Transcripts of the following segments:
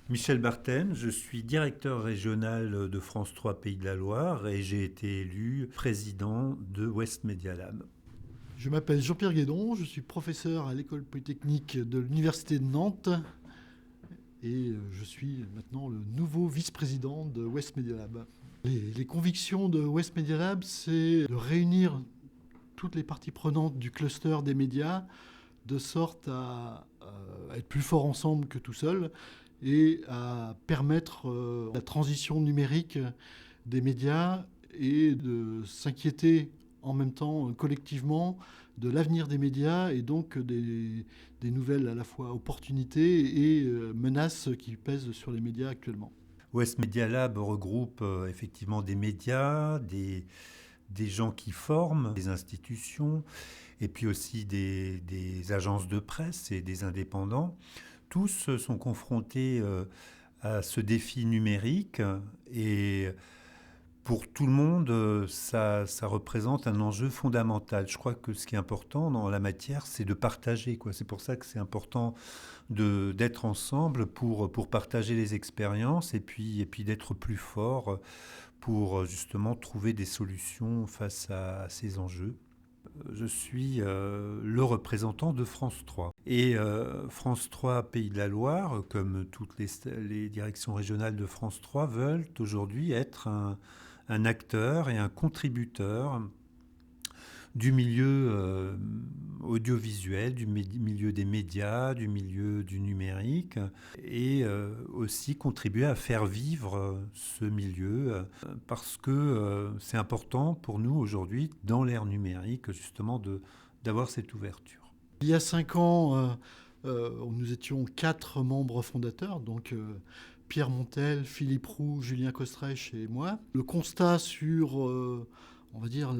Michel Barthen, je suis directeur régional de France 3 Pays de la Loire et j'ai été élu président de West Media Lab. Je m'appelle Jean-Pierre Guédon, je suis professeur à l'École polytechnique de l'Université de Nantes et je suis maintenant le nouveau vice-président de West Media Lab. Les convictions de West Media Lab, c'est de réunir toutes les parties prenantes du cluster des médias de sorte à être plus forts ensemble que tout seul et à permettre la transition numérique des médias et de s'inquiéter en même temps collectivement de l'avenir des médias et donc des nouvelles à la fois opportunités et menaces qui pèsent sur les médias actuellement. West Media Lab regroupe effectivement des médias, des gens qui forment, des institutions, et puis aussi des agences de presse et des indépendants. Tous sont confrontés à ce défi numérique et pour tout le monde, ça représente un enjeu fondamental. Je crois que ce qui est important dans la matière, c'est de partager, quoi. C'est pour ça que c'est important d'être ensemble pour partager les expériences et puis d'être plus fort pour justement trouver des solutions face à ces enjeux. Je suis le représentant de France 3. Et France 3 Pays de la Loire, comme toutes les directions régionales de France 3, veulent aujourd'hui être un acteur et un contributeur du milieu audiovisuel, du milieu des médias, du milieu du numérique, et aussi contribuer à faire vivre ce milieu, parce que c'est important pour nous aujourd'hui, dans l'ère numérique, justement, d'avoir cette ouverture. Il y a 5 ans, nous étions 4 membres fondateurs, donc Pierre Montel, Philippe Roux, Julien Kostrèche et moi. Le constat sur, on va dire,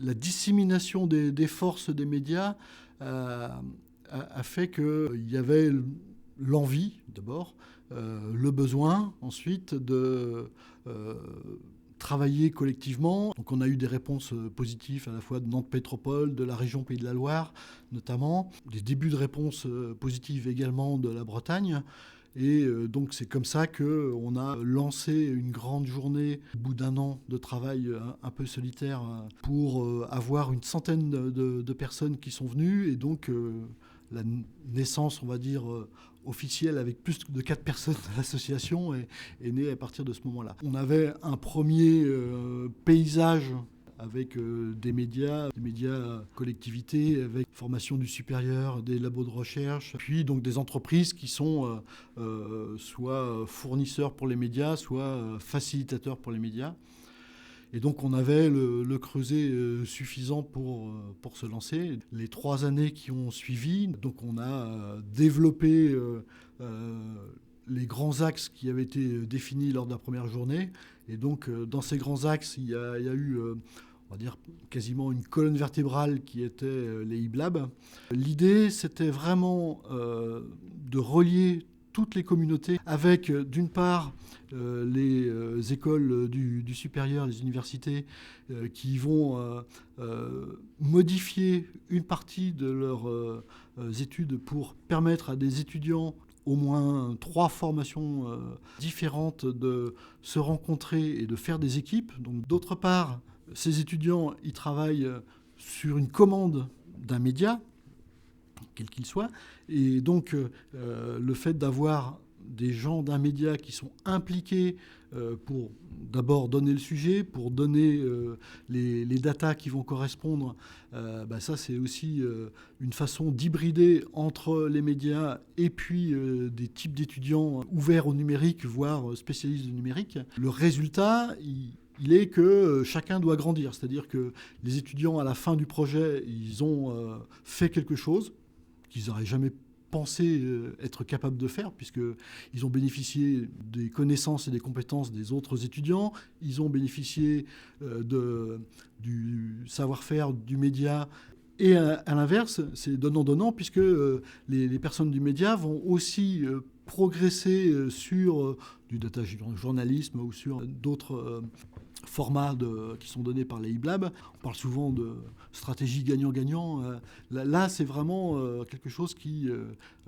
la dissémination des forces des médias a fait qu'il y avait l'envie, d'abord, le besoin, ensuite, de travailler collectivement. Donc on a eu des réponses positives à la fois de Nantes Métropole, de la région Pays de la Loire notamment, des débuts de réponses positives également de la Bretagne. Et donc c'est comme ça qu'on a lancé une grande journée au bout d'un an de travail un peu solitaire pour avoir une centaine de personnes qui sont venues. Et donc la naissance, on va dire, officielle avec plus de 4 personnes de l'association est née à partir de ce moment-là. On avait un premier paysage avec des médias collectivités, avec formation du supérieur, des labos de recherche, puis donc des entreprises qui sont soit fournisseurs pour les médias, soit facilitateurs pour les médias. Et donc on avait le creuset suffisant pour se lancer. Les 3 années qui ont suivi, donc on a développé les grands axes qui avaient été définis lors de la première journée. Et donc dans ces grands axes, il y a eu on va dire quasiment une colonne vertébrale qui était les IBLAB. L'idée, c'était vraiment de relier toutes les communautés avec, d'une part, les écoles du supérieur, les universités, qui vont modifier une partie de leurs études pour permettre à des étudiants au moins 3 formations différentes de se rencontrer et de faire des équipes. Donc, d'autre part, ces étudiants, ils travaillent sur une commande d'un média, quel qu'il soit. Et donc, le fait d'avoir des gens d'un média qui sont impliqués pour d'abord donner le sujet, pour donner les datas qui vont correspondre, ça c'est aussi une façon d'hybrider entre les médias et puis des types d'étudiants ouverts au numérique, voire spécialistes du numérique. Le résultat, il est que chacun doit grandir. C'est-à-dire que les étudiants, à la fin du projet, ils ont fait quelque chose qu'ils n'auraient jamais pensé être capables de faire, puisqu'ils ont bénéficié des connaissances et des compétences des autres étudiants, ils ont bénéficié du savoir-faire du média. Et à l'inverse, c'est donnant-donnant, puisque les personnes du média vont aussi progresser sur du data journalisme ou sur d'autres formats qui sont donnés par les e-Blab. On parle souvent de stratégie gagnant-gagnant. Là, c'est vraiment quelque chose qui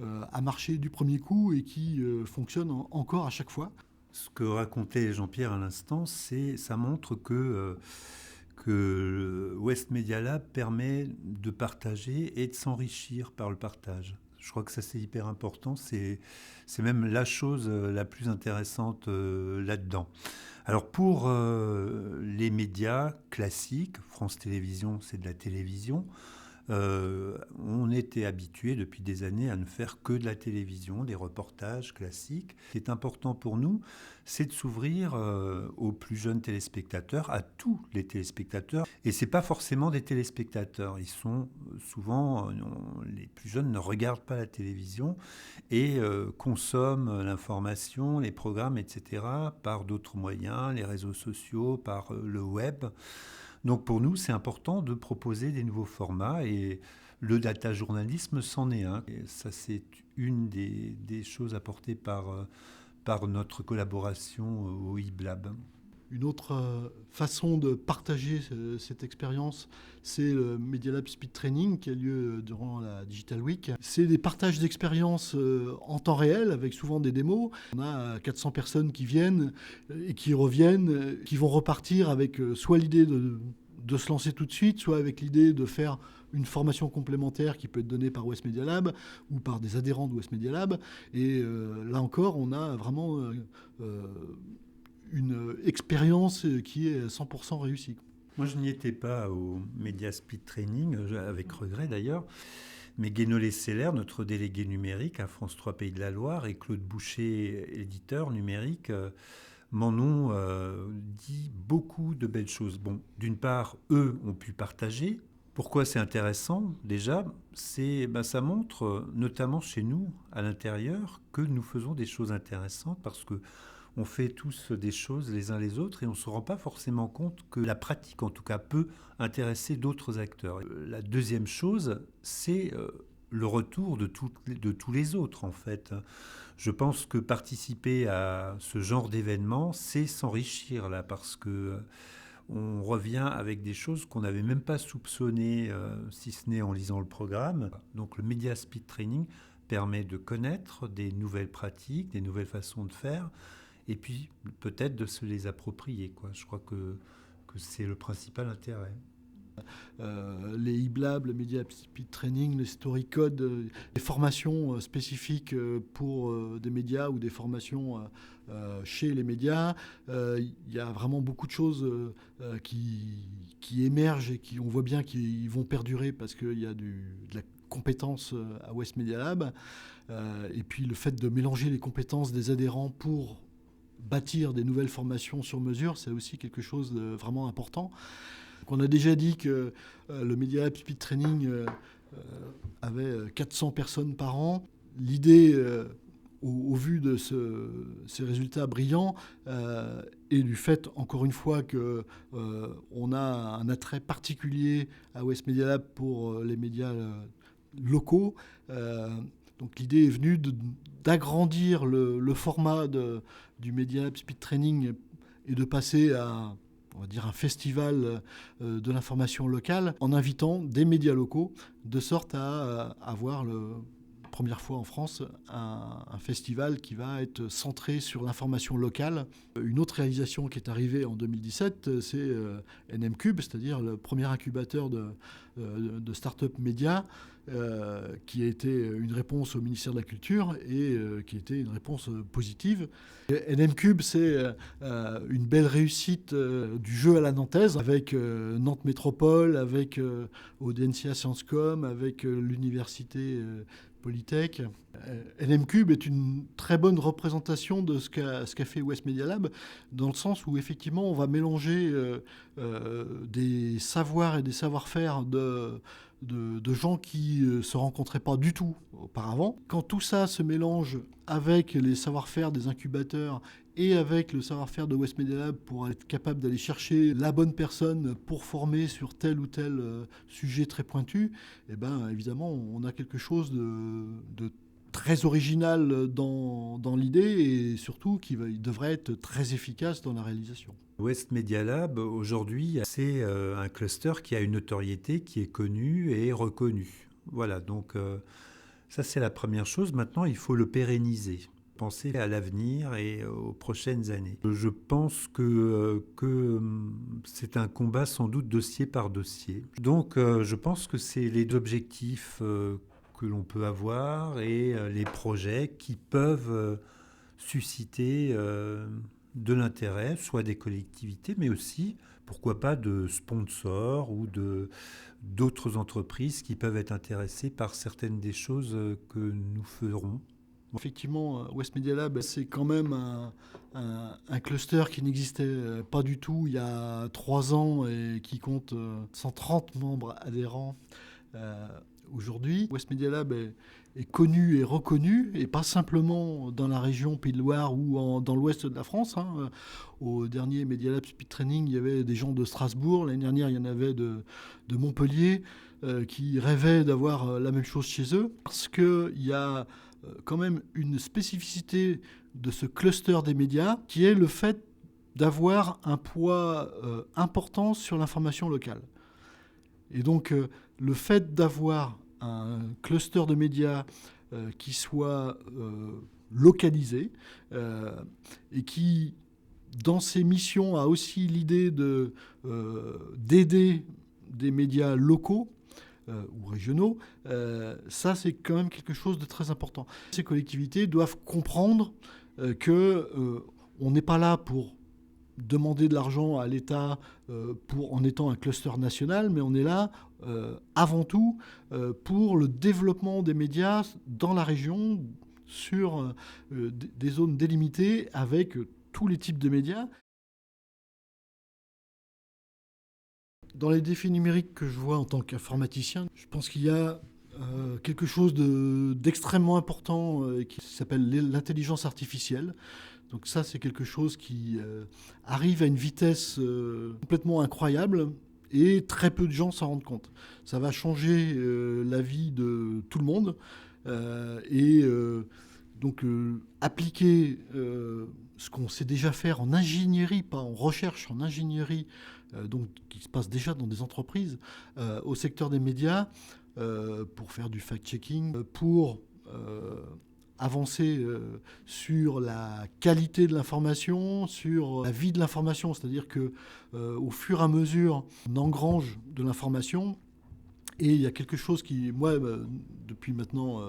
a marché du premier coup et qui fonctionne encore à chaque fois. Ce que racontait Jean-Pierre à l'instant, ça montre que West Media Lab permet de partager et de s'enrichir par le partage. Je crois que ça, c'est hyper important. C'est même la chose la plus intéressante là-dedans. Alors pour les médias classiques, France Télévisions, c'est de la télévision, on était habitué depuis des années à ne faire que de la télévision, des reportages classiques. Ce qui est important pour nous, c'est de s'ouvrir aux plus jeunes téléspectateurs, à tous les téléspectateurs. Et ce n'est pas forcément des téléspectateurs. Ils sont souvent, les plus jeunes ne regardent pas la télévision et consomment l'information, les programmes, etc. par d'autres moyens, les réseaux sociaux, par le web. Donc pour nous, c'est important de proposer des nouveaux formats et le data journalisme c'en est un. Et ça, c'est une des choses apportées par notre collaboration au e-Blab. Une autre façon de partager cette expérience, c'est le Media Lab Speed Training qui a lieu durant la Digital Week. C'est des partages d'expériences en temps réel avec souvent des démos. On a 400 personnes qui viennent et qui reviennent, qui vont repartir avec soit l'idée de se lancer tout de suite, soit avec l'idée de faire une formation complémentaire qui peut être donnée par West Media Lab ou par des adhérents de West Media Lab. Et là encore, on a vraiment une expérience qui est 100% réussie. Moi, je n'y étais pas au Media Speed Training, avec regret d'ailleurs, mais Guénolé Seller, notre délégué numérique à France 3 Pays de la Loire, et Claude Boucher, éditeur numérique, m'en ont dit beaucoup de belles choses. Bon, d'une part, eux ont pu partager. Pourquoi c'est intéressant? Déjà, ça montre, notamment chez nous, à l'intérieur, que nous faisons des choses intéressantes parce que on fait tous des choses les uns les autres et on ne se rend pas forcément compte que la pratique, en tout cas, peut intéresser d'autres acteurs. La deuxième chose, c'est le retour de tous les autres, en fait. Je pense que participer à ce genre d'événement, c'est s'enrichir, là, parce que on revient avec des choses qu'on n'avait même pas soupçonnées, si ce n'est en lisant le programme. Donc le Media Speed Training permet de connaître des nouvelles pratiques, des nouvelles façons de faire, et puis peut-être de se les approprier, quoi. Je crois que c'est le principal intérêt. Les e-Blab, le Media Speed Training, les Story Code, des formations spécifiques pour des médias ou des formations chez les médias. Il y a vraiment beaucoup de choses qui émergent et on voit bien qu'ils vont perdurer parce qu'il y a de la compétence à West Media Lab. Et puis le fait de mélanger les compétences des adhérents pour bâtir des nouvelles formations sur mesure, c'est aussi quelque chose de vraiment important. On a déjà dit que le Media Lab Speed Training avait 400 personnes par an. L'idée, au vu de ces résultats brillants, et du fait, encore une fois, qu'on a un attrait particulier à West Media Lab pour les médias locaux, donc l'idée est venue d'agrandir le format du Media Lab Speed Training et de passer à, on va dire, un festival de l'information locale en invitant des médias locaux, de sorte à avoir première fois en France un festival qui va être centré sur l'information locale. Une autre réalisation qui est arrivée en 2017, c'est NMCube, c'est-à-dire le premier incubateur de start-up médias, qui a été une réponse au ministère de la Culture et qui a été une réponse positive. NMCube, c'est une belle réussite du jeu à la nantaise avec Nantes Métropole, avec Audencia Sciences Com, avec l'université Polytech. NMCube est une très bonne représentation de ce qu'a fait West Media Lab, dans le sens où effectivement on va mélanger des savoirs et des savoir-faire de gens qui ne se rencontraient pas du tout auparavant. Quand tout ça se mélange avec les savoir-faire des incubateurs et avec le savoir-faire de West Media Lab pour être capable d'aller chercher la bonne personne pour former sur tel ou tel sujet très pointu, eh ben, évidemment, on a quelque chose de très original dans l'idée et surtout il devrait être très efficace dans la réalisation. West Media Lab, aujourd'hui, c'est un cluster qui a une notoriété, qui est connue et reconnue. Voilà, donc ça c'est la première chose. Maintenant, il faut le pérenniser. Penser à l'avenir et aux prochaines années. Je pense que c'est un combat sans doute dossier par dossier. Donc je pense que c'est les objectifs que l'on peut avoir et les projets qui peuvent susciter de l'intérêt, soit des collectivités, mais aussi, pourquoi pas, de sponsors ou d'autres entreprises qui peuvent être intéressées par certaines des choses que nous ferons. Effectivement, West Media Lab, c'est quand même un cluster qui n'existait pas du tout il y a 3 ans et qui compte 130 membres adhérents aujourd'hui. West Media Lab est connu et reconnu, et pas simplement dans la région Pays de Loire ou dans l'ouest de la France. Au dernier Media Lab Speed Training, il y avait des gens de Strasbourg. L'année dernière, il y en avait de Montpellier qui rêvaient d'avoir la même chose chez eux, parce qu'il y a quand même une spécificité de ce cluster des médias qui est le fait d'avoir un poids important sur l'information locale. Et donc le fait d'avoir un cluster de médias qui soit localisé et qui, dans ses missions, a aussi l'idée d'aider des médias locaux ou régionaux, ça c'est quand même quelque chose de très important. Ces collectivités doivent comprendre qu'on n'est pas là pour demander de l'argent à l'État en étant un cluster national, mais on est là avant tout pour le développement des médias dans la région, sur des zones délimitées avec tous les types de médias. Dans les défis numériques que je vois en tant qu'informaticien, je pense qu'il y a quelque chose d'extrêmement important qui s'appelle l'intelligence artificielle. Donc ça, c'est quelque chose qui arrive à une vitesse complètement incroyable et très peu de gens s'en rendent compte. Ça va changer la vie de tout le monde donc appliquer ce qu'on sait déjà faire en ingénierie, pas en recherche, en ingénierie, donc qui se passe déjà dans des entreprises, au secteur des médias, pour faire du fact-checking, pour avancer sur la qualité de l'information, sur la vie de l'information, c'est-à-dire que au fur et à mesure, on engrange de l'information. Et il y a quelque chose qui, moi, depuis maintenant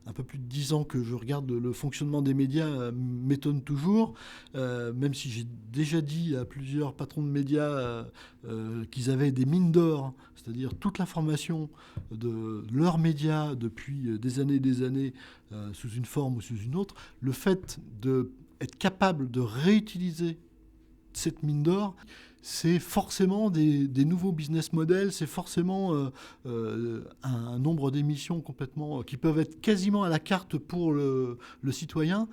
un peu plus de 10 ans que je regarde le fonctionnement des médias, m'étonne toujours, même si j'ai déjà dit à plusieurs patrons de médias qu'ils avaient des mines d'or, c'est-à-dire toute l'information de leurs médias depuis des années, sous une forme ou sous une autre. Le fait d'être capable de réutiliser cette mine d'or, c'est forcément des nouveaux business models, c'est forcément un nombre d'émissions complètement qui peuvent être quasiment à la carte pour le citoyen.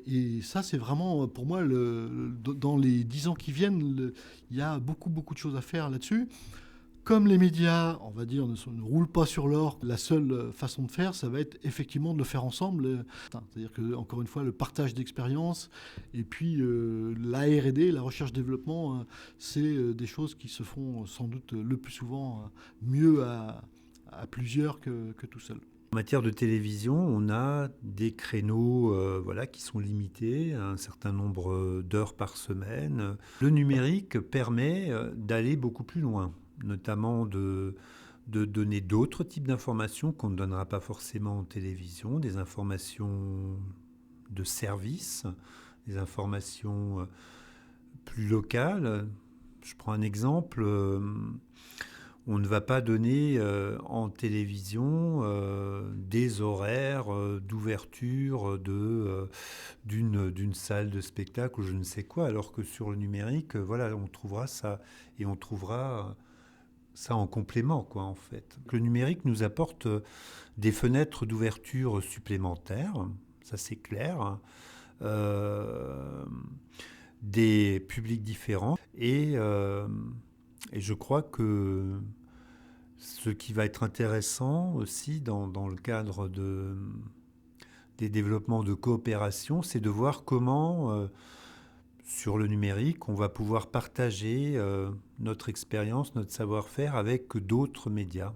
Et ça, c'est vraiment, pour moi, dans les 10 ans qui viennent, il y a beaucoup de choses à faire là-dessus. Comme les médias, on va dire, ne roulent pas sur l'or, la seule façon de faire, ça va être effectivement de le faire ensemble. C'est-à-dire que, encore une fois, le partage d'expérience et puis la R&D, la recherche-développement, c'est des choses qui se font sans doute le plus souvent mieux à plusieurs que tout seul. En matière de télévision, on a des créneaux qui sont limités à un certain nombre d'heures par semaine. Le numérique permet d'aller beaucoup plus loin, notamment de donner d'autres types d'informations qu'on ne donnera pas forcément en télévision, des informations de service, des informations plus locales. Je prends un exemple. On ne va pas donner en télévision des horaires d'ouverture d'une salle de spectacle ou je ne sais quoi, alors que sur le numérique, on trouvera ça et on trouvera ça en complément, quoi, en fait. Le numérique nous apporte des fenêtres d'ouverture supplémentaires, ça c'est clair, des publics différents et je crois que ce qui va être intéressant aussi dans le cadre de des développements de coopération, c'est de voir comment, sur le numérique, on va pouvoir partager notre expérience, notre savoir-faire avec d'autres médias.